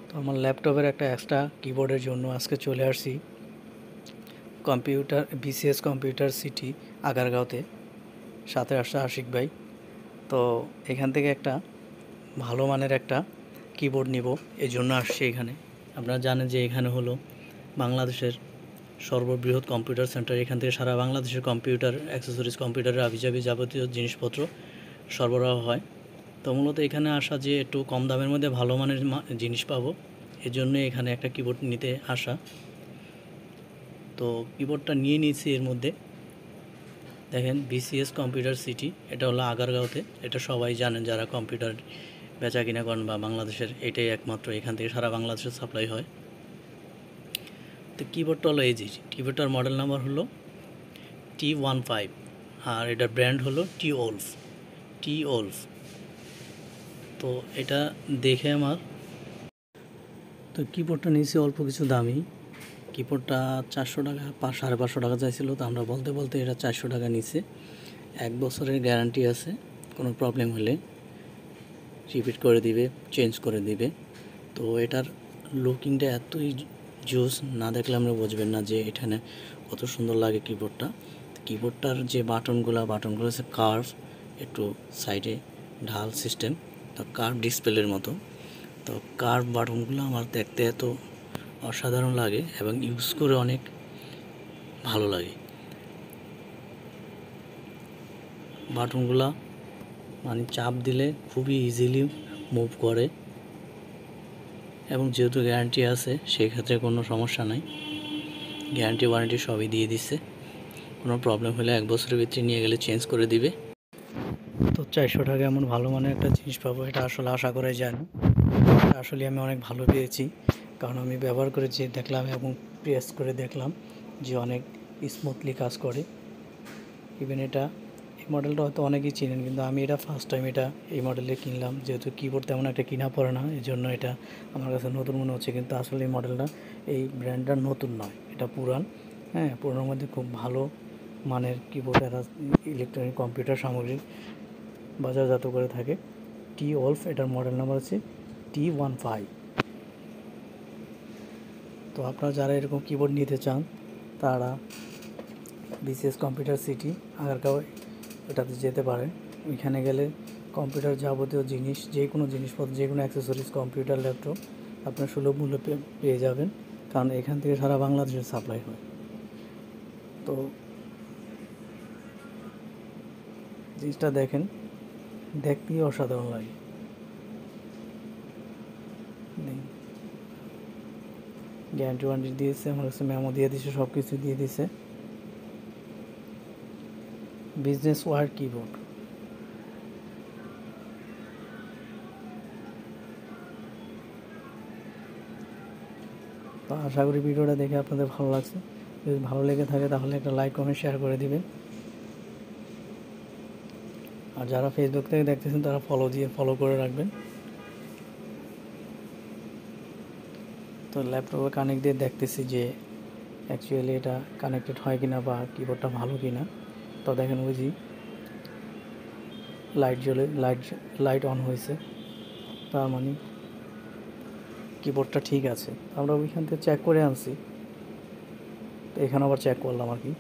তো আমার ল্যাপটপের একটা এক্সট্রা কিবোর্ডের জন্য আজকে চলে আসছি কম্পিউটার বিসিএস কম্পিউটার সিটি আগারগাঁওতে। সাথে আসছে আশিক ভাই। তো এখান থেকে একটা ভালো মানের একটা কিবোর্ড নিব, এই জন্য আসছি এখানে। আপনারা জানেন যে এখানে হলো বাংলাদেশের সর্ববৃহৎ কম্পিউটার সেন্টার। এখান থেকে সারা বাংলাদেশের কম্পিউটার অ্যাক্সেসরিজ, কম্পিউটারের আবিজাবি যাবতীয় জিনিসপত্র সরবরাহ হয়। তো মূলত এখানে আসা যে একটু কম দামের মধ্যে ভালো মানের জিনিস পাবো, এর জন্য এখানে একটা কিবোর্ড নিতে আসা। তো কিবোর্ডটা নিয়ে নিয়েছি। এর মধ্যে দেখেন বিসিএস কম্পিউটার সিটি, এটা হলো আগারগাঁওতে। এটা সবাই জানেন যারা কম্পিউটার বেচা কিনা করেন বা বাংলাদেশের এটাই একমাত্র, এখান থেকে সারা বাংলাদেশের সাপ্লাই হয়। তো কিবোর্ডটা হলো এই যে কিবোর্ডটার মডেল নাম্বার হলো T15 আর এটার ব্র্যান্ড হলো টি-ওলফ। তো এটা দেখে আমার তো কিবোর্ডটা নিয়েছি অল্প কিছু দামি। কিবোর্ডটা 400 টাকা 550 টাকা চাইছিল, তো আমরা বলতে বলতে এটা 400 টাকা নিছে। 1 বছরের গ্যারান্টি আছে, কোনো প্রবলেম হলে রিপিট করে দিবে, চেঞ্জ করে দিবে। তো এটার লুকিংটা এতই জোস, না দেখলে আমরা বুঝবেন না যে এখানে কত সুন্দর লাগে কিবোর্ডটা। কিবোর্ডটার যে বাটনগুলো হচ্ছে কার্ভ, একটু সাইডে ঢাল সিস্টেম, তো কার্ভ ডিসপ্লের মতো। তো কার্ভ বাটনগুলো আমার দেখতে এত অসাধারণ লাগে এবং ইউজ করে অনেক ভালো লাগে। বাটনগুলো মানে চাপ দিলে খুবই ইজিলি মুভ করে, এবং যেহেতু গ্যারান্টি আছে সেক্ষেত্রে কোনো সমস্যা নাই। গ্যারান্টি ওয়ারেন্টি সবই দিয়ে দিচ্ছে, কোনো প্রবলেম হলে 1 বছরের ভিতরে নিয়ে গেলে চেঞ্জ করে দিবে। তো 400 টাকা এমন ভালো মানের একটা জিনিস পাবো, এটা আসলে আশা করা যায় না। আসলে আমি অনেক ভালো পেয়েছি, কারণ আমি ব্যবহার করেছি, দেখলাম এবং প্রেস করে দেখলাম যে অনেক স্মুথলি কাজ করে। ইভেন এটা এই মডেলটা হয়তো অনেকেই চিনেন, কিন্তু আমি এটা ফার্স্ট টাইম এই মডেলে কিনলাম। যেহেতু কিবোর্ড তেমন একটা কিনা পড়ে না, এই জন্য এটা আমার কাছে নতুন মনে হচ্ছে। কিন্তু আসলে এই মডেলটা, এই ব্র্যান্ডটা নতুন নয়, এটা পুরান। হ্যাঁ, পুরানোর মধ্যে খুব ভালো মানের কিবোর্ড এরা ইলেকট্রনিক কম্পিউটার সামগ্রী বাজারজাত করে থাকে। টি-ওলফ, এটার মডেল নাম্বার হচ্ছে T15। তো আপনারা যারা এরকম কিবোর্ড নিতে চান তারা বিসিএস কম্পিউটার সিটি আগারগাঁও এটাতে যেতে পারেন। ওইখানে গেলে কম্পিউটার যাবতীয় জিনিস, যে কোনো জিনিসপত্র, যে কোনো অ্যাক্সেসরিজ, কম্পিউটার, ল্যাপটপ আপনার সুলভ মূল্যে পেয়ে যাবেন, কারণ এখান থেকে সারা বাংলাদেশের সাপ্লাই হয়। তো জিনিসটা দেখেন, দেখতেই অসাধারণ লাগে। গ্যারান্টি ওয়ারেন্টি দিয়েছে, আমার কাছে মেমো দিয়ে দিয়েছে, সব কিছু দিয়ে দিয়েছে। Business word keyboard. তো আশা করি ভিডিওটা দেখে আপনাদের ভালো লাগছে। যদি ভালো লেগে থাকে তাহলে একটা লাইক, কমেন্ট, শেয়ার করে দিবেন। আর যারা ফেসবুক থেকে দেখতেছেন তারা ফলো করে রাখবেন। তো ল্যাপটপে কানেক্ট দিয়ে দেখতেছি যে অ্যাকচুয়ালি এটা কানেক্টেড হয় কিনা বা কিবোর্ডটা ভালো কিনা। তো দেখেন ওই যে লাইট অন হয়েছে, তার মানে কিবোর্ডটা ঠিক আছে। আমরা ওইখান থেকে চেক করে আনছি, তো এখানে আবার চেক করলাম আর কি।